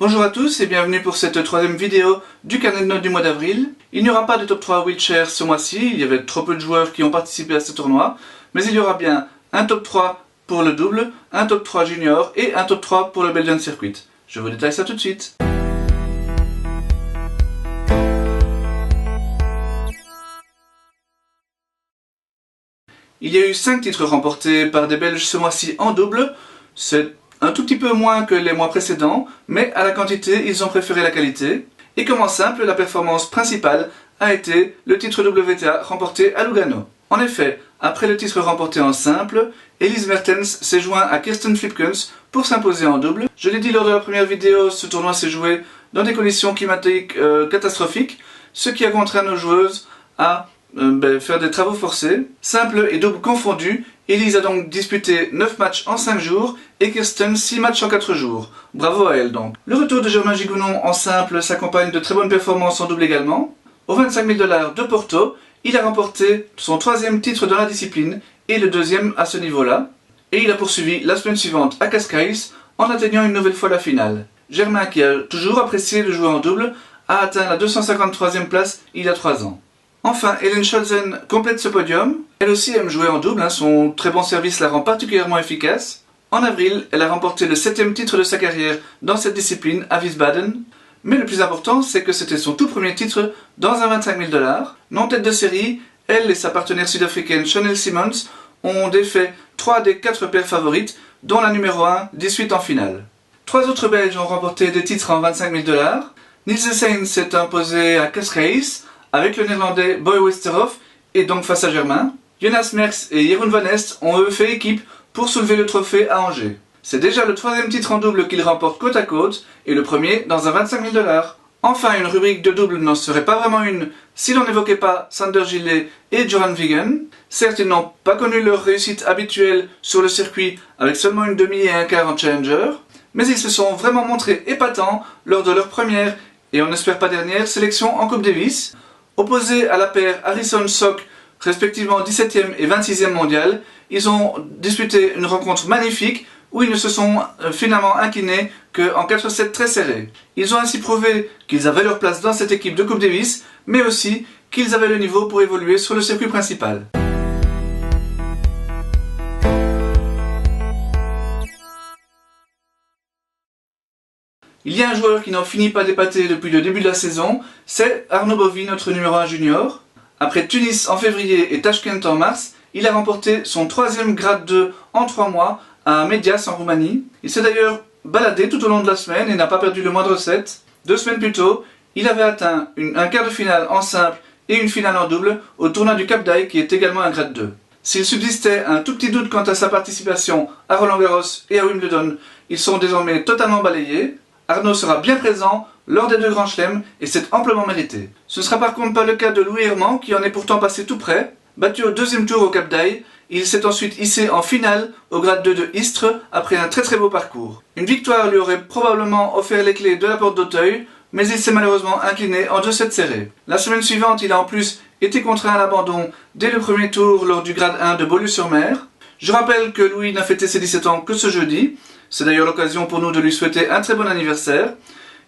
Bonjour à tous et bienvenue pour cette troisième vidéo du carnet de notes du mois d'avril. Il n'y aura pas de top 3 wheelchair ce mois-ci, il y avait trop peu de joueurs qui ont participé à ce tournoi, mais il y aura bien un top 3 pour le double, un top 3 junior et un top 3 pour le Belgian Circuit. Je vous détaille ça tout de suite. Il y a eu 5 titres remportés par des Belges ce mois-ci en double. C'est un tout petit peu moins que les mois précédents, mais à la quantité, ils ont préféré la qualité. Et comme en simple, la performance principale a été le titre WTA remporté à Lugano. En effet, après le titre remporté en simple, Elise Mertens s'est joint à Kirsten Flipkens pour s'imposer en double. Je l'ai dit lors de la première vidéo, ce tournoi s'est joué dans des conditions climatiques catastrophiques, ce qui a contraint nos joueuses à faire des travaux forcés. Simple et double confondus, Elise a donc disputé 9 matchs en 5 jours et Kirsten 6 matchs en 4 jours. Bravo à elle donc. Le retour de Germain Gigounon en simple s'accompagne de très bonnes performances en double également. Au 25 000 $ de Porto, il a remporté son 3e titre dans la discipline et le 2e à ce niveau-là. Et il a poursuivi la semaine suivante à Cascais en atteignant une nouvelle fois la finale. Germain, qui a toujours apprécié de jouer en double, a atteint la 253e place il y a 3 ans. Enfin, Helen Scholzen complète ce podium. Elle aussi aime jouer en double, son très bon service la rend particulièrement efficace. En avril, elle a remporté le 7e titre de sa carrière dans cette discipline à Wiesbaden. Mais le plus important, c'est que c'était son tout premier titre dans un 25 000 $. Non tête de série, elle et sa partenaire sud-africaine Chanel Simmons ont défait 3 des 4 paires favorites, dont la numéro 1, 18 en finale. 3 autres Belges ont remporté des titres en 25 000 $. Niels Sain s'est imposé à Cascais avec le néerlandais Boy Westerhof et donc face à Germain. Jonas Merckx et Jeroen van Est ont eux fait équipe pour soulever le trophée à Angers. C'est déjà le 3e titre en double qu'ils remportent côte à côte et le premier dans un 25 000 $. Enfin, une rubrique de double n'en serait pas vraiment une si l'on n'évoquait pas Sander Gillet et Joran Wiegen. Certes, ils n'ont pas connu leur réussite habituelle sur le circuit avec seulement une demi et un quart en Challenger, mais ils se sont vraiment montrés épatants lors de leur première et on n'espère pas dernière sélection en Coupe Davis. Opposés à la paire Harrison-Sock, respectivement 17e et 26e mondial, ils ont disputé une rencontre magnifique où ils ne se sont finalement inclinés qu'en 4-7 très serrés. Ils ont ainsi prouvé qu'ils avaient leur place dans cette équipe de Coupe Davis, mais aussi qu'ils avaient le niveau pour évoluer sur le circuit principal. Il y a un joueur qui n'en finit pas d'épater depuis le début de la saison, c'est Arnaud Bovy, notre numéro 1 junior. Après Tunis en février et Tashkent en mars, il a remporté son 3e grade 2 en 3 mois à Medias en Roumanie. Il s'est d'ailleurs baladé tout au long de la semaine et n'a pas perdu le moindre set. 2 semaines plus tôt, il avait atteint un quart de finale en simple et une finale en double au tournoi du Cap d'Aille qui est également un grade 2. S'il subsistait un tout petit doute quant à sa participation à Roland-Garros et à Wimbledon, ils sont désormais totalement balayés. Arnaud sera bien présent lors des 2 grands chelems et c'est amplement mérité. Ce ne sera par contre pas le cas de Louis Herman qui en est pourtant passé tout près. Battu au 2e tour au Cap d'Aille, il s'est ensuite hissé en finale au grade 2 de Istres après un très beau parcours. Une victoire lui aurait probablement offert les clés de la porte d'Auteuil, mais il s'est malheureusement incliné en 2 sets serrés. La semaine suivante, il a en plus été contraint à l'abandon dès le premier tour lors du grade 1 de Beaulieu-sur-Mer. Je rappelle que Louis n'a fêté ses 17 ans que ce jeudi. C'est d'ailleurs l'occasion pour nous de lui souhaiter un très bon anniversaire.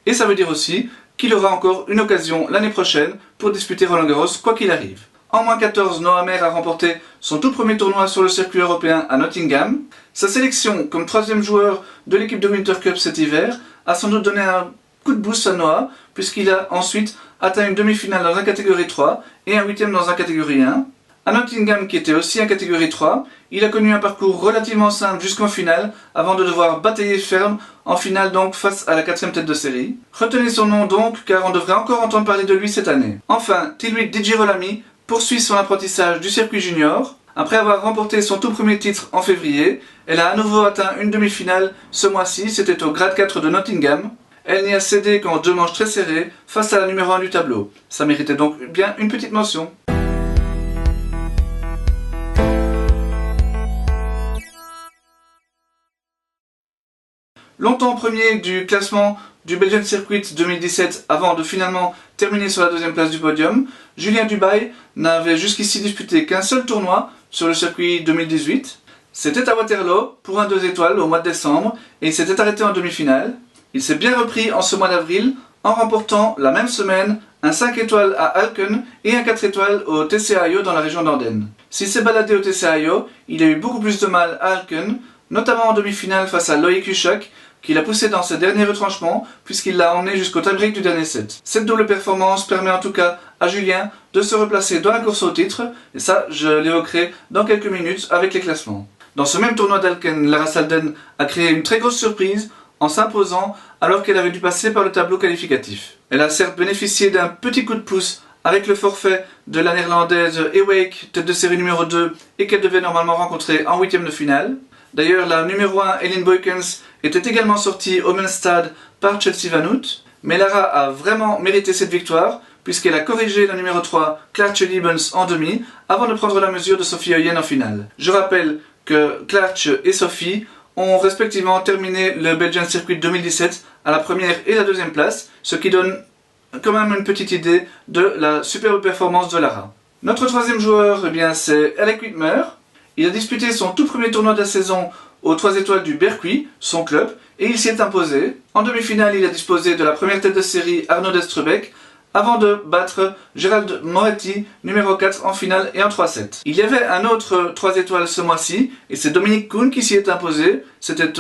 Et ça veut dire aussi qu'il aura encore une occasion l'année prochaine pour disputer Roland-Garros quoi qu'il arrive. En moins 14, Noah Mer a remporté son tout premier tournoi sur le circuit européen à Nottingham. Sa sélection comme 3e joueur de l'équipe de Winter Cup cet hiver a sans doute donné un coup de boost à Noah puisqu'il a ensuite atteint une demi-finale dans un catégorie 3 et un 8e dans un catégorie 1. À Nottingham, qui était aussi en catégorie 3, il a connu un parcours relativement simple jusqu'en finale, avant de devoir batailler ferme en finale donc face à la 4e tête de série. Retenez son nom donc, car on devrait encore entendre parler de lui cette année. Enfin, Tilwit Digirolami poursuit son apprentissage du circuit junior. Après avoir remporté son tout premier titre en février, elle a à nouveau atteint une demi-finale ce mois-ci, c'était au grade 4 de Nottingham. Elle n'y a cédé qu'en 2 manches très serrées face à la numéro 1 du tableau. Ça méritait donc bien une petite mention. Longtemps premier du classement du Belgian Circuit 2017 avant de finalement terminer sur la 2e place du podium, Julien Dubail n'avait jusqu'ici disputé qu'un seul tournoi sur le circuit 2018. C'était à Waterloo pour un 2 étoiles au mois de décembre et il s'était arrêté en demi-finale. Il s'est bien repris en ce mois d'avril en remportant la même semaine un 5 étoiles à Alken et un 4 étoiles au TCIO dans la région d'Andenne. S'il s'est baladé au TCIO, il a eu beaucoup plus de mal à Alken, notamment en demi-finale face à Loïc Huchak, qui l'a poussé dans ses derniers retranchements puisqu'il l'a emmené jusqu'au tie-break du dernier set. Cette double performance permet en tout cas à Julien de se replacer dans la course au titre, et ça je l'évoquerai dans quelques minutes avec les classements. Dans ce même tournoi d'Alken, Lara Salden a créé une très grosse surprise en s'imposant alors qu'elle avait dû passer par le tableau qualificatif. Elle a certes bénéficié d'un petit coup de pouce avec le forfait de la néerlandaise Ewijk, tête de série numéro 2, et qu'elle devait normalement rencontrer en huitième de finale. D'ailleurs, la numéro 1, Elin Boykens, était également sortie au même stade par Chelsea Van Hout, mais Lara a vraiment mérité cette victoire puisqu'elle a corrigé la numéro 3, Clartje Liebens, en demi, avant de prendre la mesure de Sophie Oyen en finale. Je rappelle que Clartje et Sophie ont respectivement terminé le Belgian Circuit 2017 à la première et la deuxième place, ce qui donne quand même une petite idée de la superbe performance de Lara. Notre troisième joueur, eh bien, c'est Alec Whitmer. Il a disputé son tout premier tournoi de la saison aux 3 étoiles du Berqui, son club, et il s'y est imposé. En demi-finale, il a disposé de la première tête de série Arnaud Destrubeck, avant de battre Gérald Moretti, numéro 4 en finale et en 3-7. Il y avait un autre 3 étoiles ce mois-ci, et c'est Dominique Kuhn qui s'y est imposé. C'était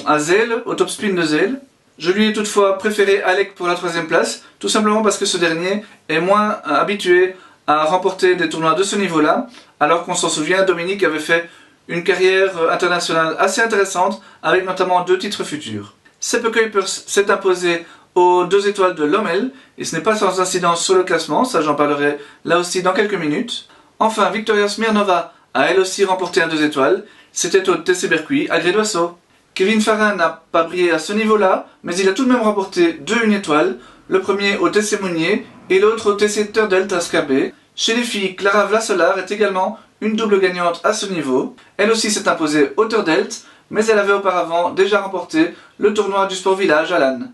à Zell, au top spin de Zell. Je lui ai toutefois préféré Alec pour la 3e place, tout simplement parce que ce dernier est moins habitué à remporter des tournois de ce niveau-là, alors qu'on s'en souvient, Dominique avait fait une carrière internationale assez intéressante, avec notamment 2 titres futurs. Seppe Kuipers s'est imposé aux 2 étoiles de Lommel, et ce n'est pas sans incidence sur le classement, ça j'en parlerai là aussi dans quelques minutes. Enfin, Victoria Smirnova a elle aussi remporté un 2 étoiles, c'était au TC Berqui à Gré-d'Oisseau. Kevin Farrin n'a pas brillé à ce niveau-là, mais il a tout de même remporté 2 1 étoile, le premier au TC Mounier et l'autre au TC Turdelt à Skabé. Chez les filles, Clara Vlasolar est également une double gagnante à ce niveau. Elle aussi s'est imposée au Turdelt, mais elle avait auparavant déjà remporté le tournoi du Sport Village à Lannes.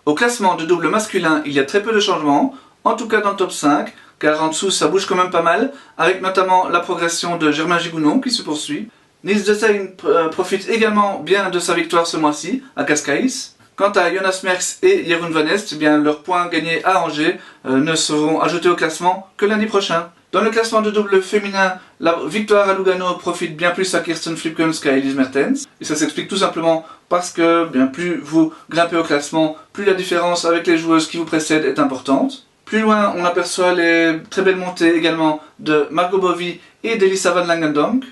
Au classement de double masculin, il y a très peu de changements, en tout cas dans le top 5, car en dessous ça bouge quand même pas mal, avec notamment la progression de Germain Gigounon qui se poursuit. Nils de Seyn profite également bien de sa victoire ce mois-ci, à Cascais. Quant à Jonas Merckx et Jeroen Van Est, bien, leurs points gagnés à Angers ne seront ajoutés au classement que lundi prochain. Dans le classement de double féminin, la victoire à Lugano profite bien plus à Kirsten Flipkens qu'à Elise Mertens. Et ça s'explique tout simplement parce que bien, plus vous grimpez au classement, plus la différence avec les joueuses qui vous précèdent est importante. Plus loin, on aperçoit les très belles montées également de Margot Bovy et d'Elissa Van Langendonk.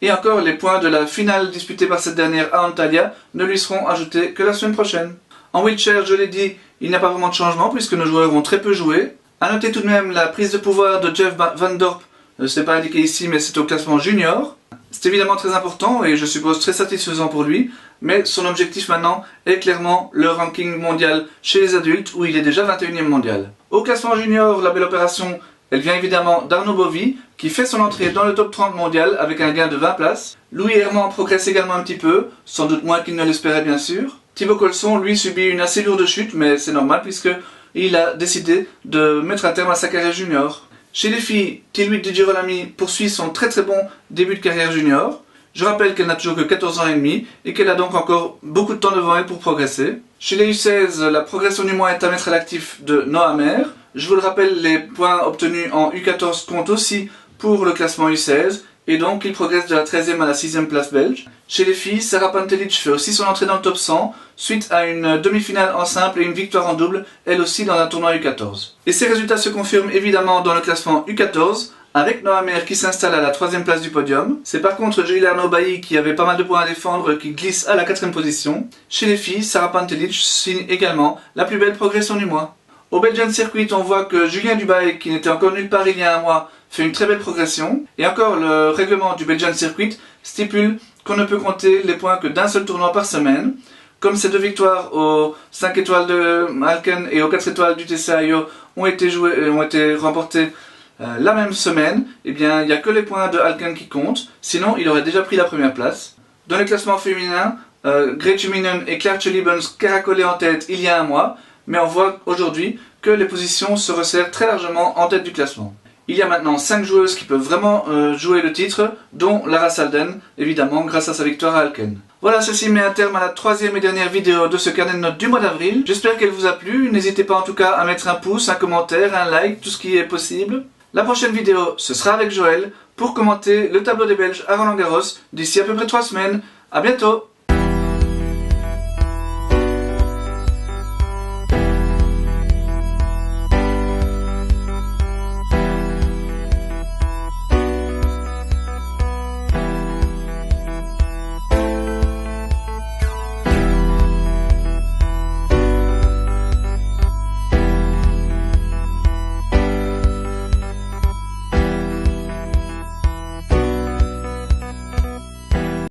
Et encore, les points de la finale disputée par cette dernière à Antalya ne lui seront ajoutés que la semaine prochaine. En wheelchair, je l'ai dit, il n'y a pas vraiment de changement puisque nos joueurs ont très peu joué. A noter tout de même la prise de pouvoir de Jeff Van Dorp, ce n'est pas indiqué ici mais c'est au classement junior. C'est évidemment très important et je suppose très satisfaisant pour lui, mais son objectif maintenant est clairement le ranking mondial chez les adultes où il est déjà 21e mondial. Au classement junior, la belle opération, elle vient évidemment d'Arnaud Bovy qui fait son entrée dans le top 30 mondial avec un gain de 20 places. Louis Herman progresse également un petit peu, sans doute moins qu'il ne l'espérait bien sûr. Thibaut Colson, lui, subit une assez lourde chute, mais c'est normal puisque il a décidé de mettre un terme à sa carrière junior. Chez les filles, Tilwit Di Girolami poursuit son très bon début de carrière junior. Je rappelle qu'elle n'a toujours que 14 ans et demi et qu'elle a donc encore beaucoup de temps devant elle pour progresser. Chez les U16, la progression du mois est à mettre à l'actif de Noah Mer. Je vous le rappelle, les points obtenus en U14 comptent aussi pour le classement U16 et donc il progresse de la 13e à la 6e place belge. Chez les filles, Sarah Pantelic fait aussi son entrée dans le top 100 suite à une demi-finale en simple et une victoire en double, elle aussi dans un tournoi U14. Et ces résultats se confirment évidemment dans le classement U14 avec Noah Mer qui s'installe à la 3e place du podium. C'est par contre Giuliano Bailly qui avait pas mal de points à défendre qui glisse à la 4e position. Chez les filles, Sarah Pantelic signe également la plus belle progression du mois. Au Belgian Circuit, on voit que Julien Dubail, qui n'était encore nulle part il y a un mois, fait une très belle progression. Et encore, le règlement du Belgian Circuit stipule qu'on ne peut compter les points que d'un seul tournoi par semaine. Comme ces 2 victoires aux 5 étoiles de Alken et aux 4 étoiles du TCIO ont été remportées la même semaine, eh bien, il n'y a que les points de Alken qui comptent, sinon il aurait déjà pris la première place. Dans le classement féminin, Grete Minen et Clartje Liebens caracolaient en tête il y a un mois, mais on voit aujourd'hui que les positions se resserrent très largement en tête du classement. Il y a maintenant 5 joueuses qui peuvent vraiment jouer le titre, dont Lara Salden, évidemment grâce à sa victoire à Alken. Voilà, ceci met un terme à la troisième et dernière vidéo de ce carnet de notes du mois d'avril. J'espère qu'elle vous a plu, n'hésitez pas en tout cas à mettre un pouce, un commentaire, un like, tout ce qui est possible. La prochaine vidéo, ce sera avec Joël, pour commenter le tableau des Belges à Roland-Garros, d'ici à peu près 3 semaines. A bientôt!